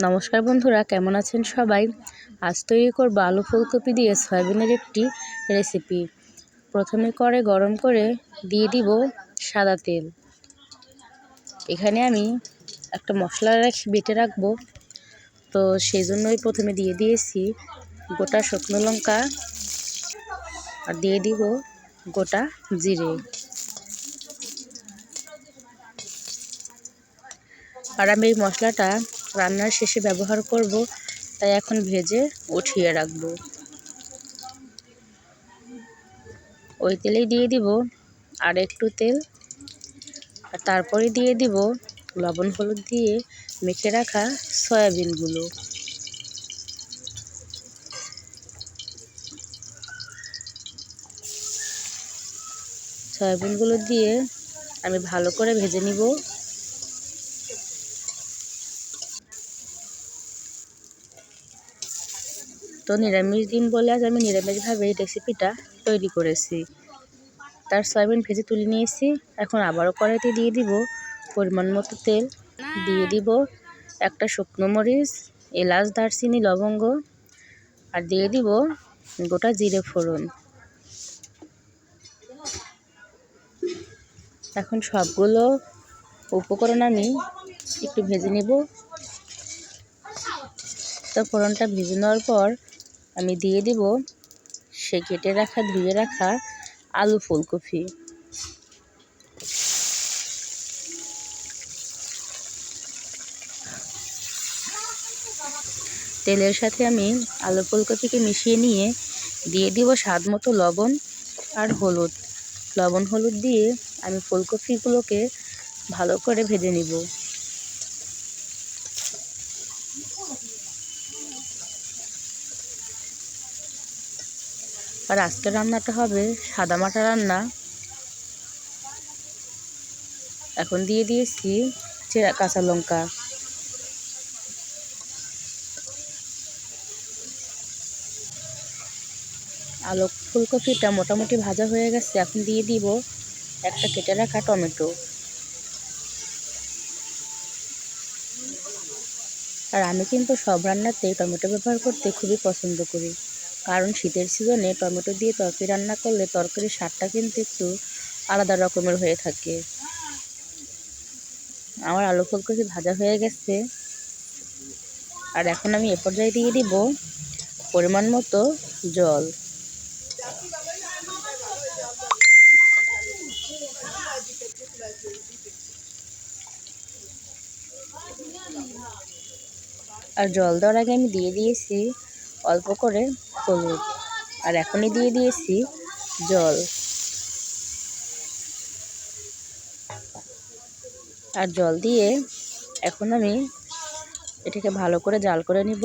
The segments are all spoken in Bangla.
নমস্কার বন্ধুরা, কেমন আছেন সবাই। আজ তৈরি করব আলু ফুলকপি দিয়ে সয়াবিনের একটি রেসিপি। প্রথমে কড়াই গরম করে দিয়ে দিব সাদা তেল। এখানে আমি একটা মশলা বেটে রাখবো, তো সেই জন্যই প্রথমে দিয়ে দিয়েছি গোটা শুকনো লঙ্কা আর দিয়ে দিব গোটা জিরে। আর আমি এই মশলাটা রান্নার শেষে ব্যবহার করব, তাই এখন ভেজে উঠিয়ে রাখবো। ওই তেলেই দিয়ে দিব আর একটু তেল, আর তারপরে দিয়ে দিব লবণ হলুদ দিয়ে মেখে রাখা সয়াবিনগুলো। সয়াবিনগুলো দিয়ে আমি ভালো করে ভেজে নিব। তো নিরামিষ দিন বলে আজ আমি নিরামিষভাবে এই রেসিপিটা তৈরি করেছি। তার সয়াবিন ভেজে তুলে নিয়েছি। এখন আবারও কড়াইতে দিয়ে দিব পরিমাণ মতো তেল, দিয়ে দিব একটা শুকনো মরিচ, এলাচ, দারচিনি, লবঙ্গ, আর দিয়ে দিব গোটা জিরে ফোড়ন। এখন সবগুলো উপকরণ আমি একটু ভেজে নেব। তো ফোড়নটা ভেজে নেওয়ার পর আমি দিয়ে দিব সে কেটে রাখা ধুয়ে রাখা আলু ফুলকপি। তেলের সাথে আমি আলু ফুলকপিকে মিশিয়ে নিয়ে দিয়ে দিব স্বাদ মতো লবণ আর হলুদ। লবণ হলুদ দিয়ে আমি ফুলকপিগুলোকে ভালো করে ভেজে নিব। আর আজকের রান্নাটা হবে সাদামাটা রান্না। এখন দিয়ে দিয়েছি চেরা কাঁচা লঙ্কা। আলু ফুলকপিটা মোটামুটি ভাজা হয়ে গেছে। এখন দিয়ে দিব একটা কেটে রাখা টমেটো। আর আমি কিন্তু সব রান্নাতে টমেটো ব্যবহার করতে খুবই পছন্দ করি, কারণ শীতের সিজনে টমেটো দিয়ে তরকারি রান্না করলে তরকারির স্বাদটা কিন্তু একটু আলাদা রকমের হয়ে থাকে। আমার আলু ফুলকপি ভাজা হয়ে গেছে। আর এখন আমি এ পর্যায়ে দিয়ে দিব পরিমাণ মতো জল। আর জল দেওয়ার আগে আমি দিয়ে দিয়েছি অল্প করে হলুদ, আর এখনই দিয়ে দিয়েছি জল। আর জল দিয়ে এখন আমি এটাকে ভালো করে জাল করে নিব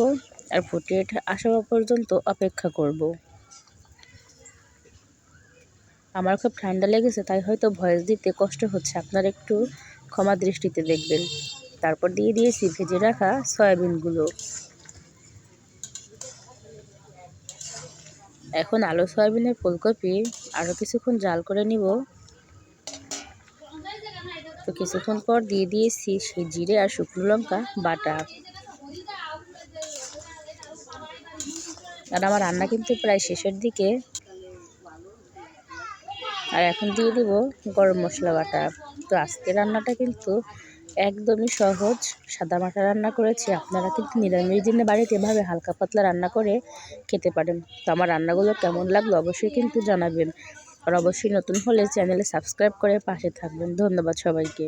আর ফুটিয়ে আসা পর্যন্ত অপেক্ষা করব। আমার খুব ঠান্ডা লেগেছে, তাই হয়তো ভয়েস দিতে কষ্ট হচ্ছে, আপনারা একটু ক্ষমা দৃষ্টিতে দেখবেন। তারপর দিয়ে দিয়েছি ভেজে রাখা সয়াবিনগুলো। এখন আলু সয়াবিনের ফুলকপি আরও কিছুক্ষণ জাল করে নিব। তো কিছুক্ষণ পর দিয়ে দিয়েছি সেই জিরে আর শুকনো লঙ্কা বাটা। আর আমার রান্না কিন্তু প্রায় শেষের দিকে। আর এখন দিয়ে দিব গরম মশলা বাটা। তো আজকের রান্নাটা কিন্তু একদমই সহজ, সাদামাটা রান্না করেছি। আপনারা কিন্তু নিরামিষ দিনে বাড়িতে এভাবে হালকা পাতলা রান্না করে খেতে পারেন। তো আমার রান্নাগুলো কেমন লাগলো অবশ্যই কিন্তু জানাবেন। আর অবশ্যই নতুন হলে চ্যানেলে সাবস্ক্রাইব করে পাশে থাকবেন। ধন্যবাদ সবাইকে।